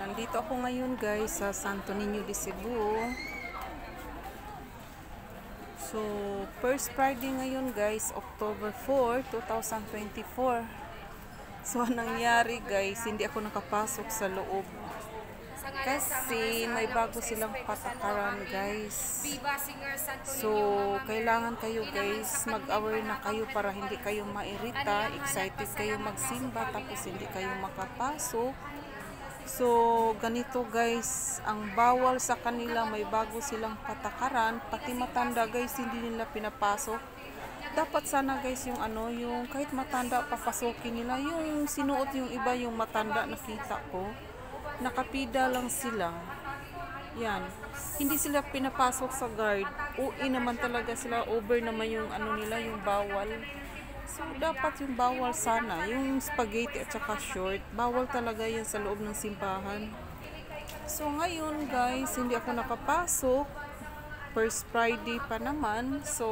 Nandito ako ngayon guys sa Santo Niño de Cebu. So, first Friday ngayon guys, October 4, 2024. So, anong nangyari guys, hindi ako nakapasok sa loob. Kasi may bago silang patakaran guys. So, kailangan kayo guys, mag-aware na kayo para hindi kayo mairita. Excited kayo magsimba tapos hindi kayo makapasok. So, ganito guys, ang bawal sa kanila, may bago silang patakaran. Pati matanda guys, hindi nila pinapasok. Dapat sana guys yung yung kahit matanda papasokin nila. Yung sinuot yung iba, yung matanda nakita ko. Nakapida lang sila. Yan. Hindi sila pinapasok sa guard. Uwi naman talaga sila. Over naman yung nila, yung bawal. So, dapat yung bawal sana. Yung spaghetti at saka short. Bawal talaga yan sa loob ng simbahan. So, ngayon guys, hindi ako nakapasok. First Friday pa naman. So,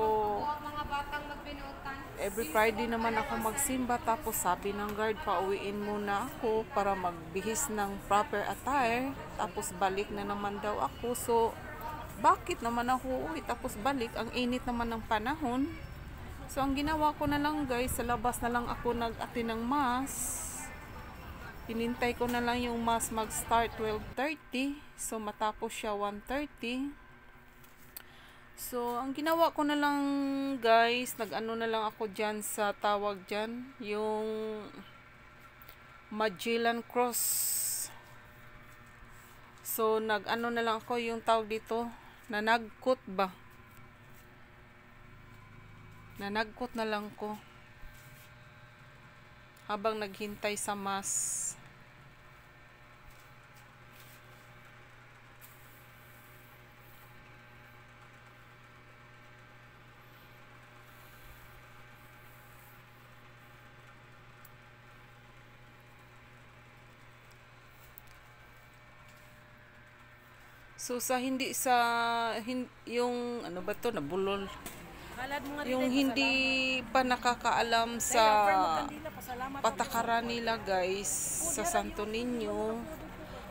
every Friday naman ako magsimba. Tapos sabi ng guard, pauwiin muna ako para magbihis ng proper attire. Tapos balik na naman daw ako. So, bakit naman ako uwi? Tapos balik. Ang init naman ng panahon. So, ang ginawa ko na lang guys, sa labas na lang ako nag-attend ng mass. Pinintay ko na lang yung mass mag-start 12:30. So, matapos siya 1:30. So, ang ginawa ko na lang guys, nag-ano na lang ako dyan sa tawag dyan, yung Magellan Cross. So, nag-ano na lang ako yung tawag dito, nanagkot ba? Nanagkot na lang ko habang naghintay sa mass. So sa yung ano ba to, nabulol. Yung hindi pa nakakaalam sa patakaran nila guys sa Santo Niño,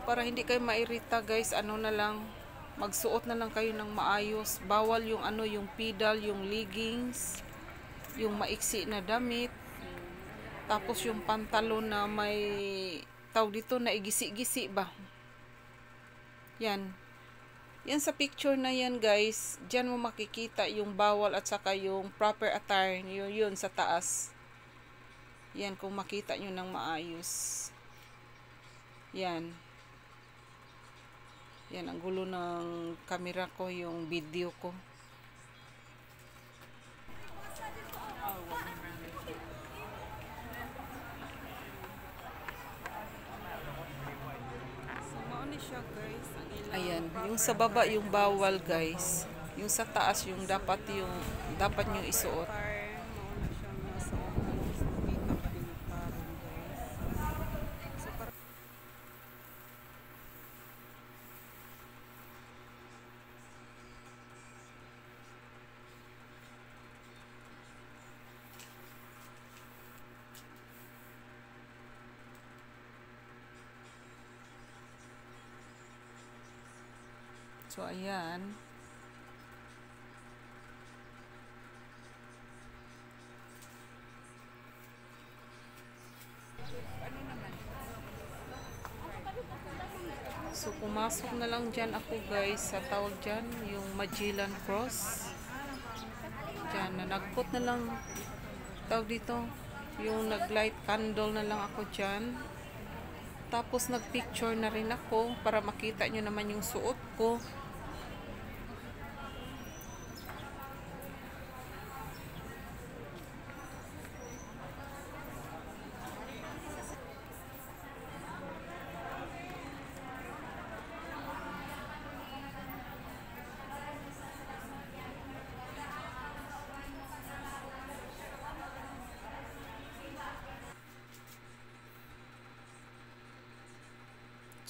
para hindi kayo mairita guys, na lang, magsuot na lang kayo ng maayos. Bawal yung yung pedal, yung leggings, yung maiksi na damit, tapos yung pantalon na may tawag dito na igisi-gisi ba. Yan sa picture na yan guys, dyan mo makikita yung bawal at saka yung proper attire. Yun sa taas. Yan, kung makita nyo ng maayos. Yan ang gulo ng camera ko, yung video ko. Ayan, yung sa baba yung bawal guys. Yung sa taas yung dapat nyo isuot. So, ayan. So, pumasok na lang dyan ako guys sa tawag dyan, yung Magellan Cross. Dyan, nagput na lang tawag dito, yung nag-light candle na lang ako dyan. Tapos, nag-picture na rin ako para makita nyo naman yung suot ko.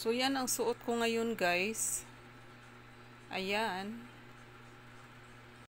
So, yan ang suot ko ngayon guys. Ayan.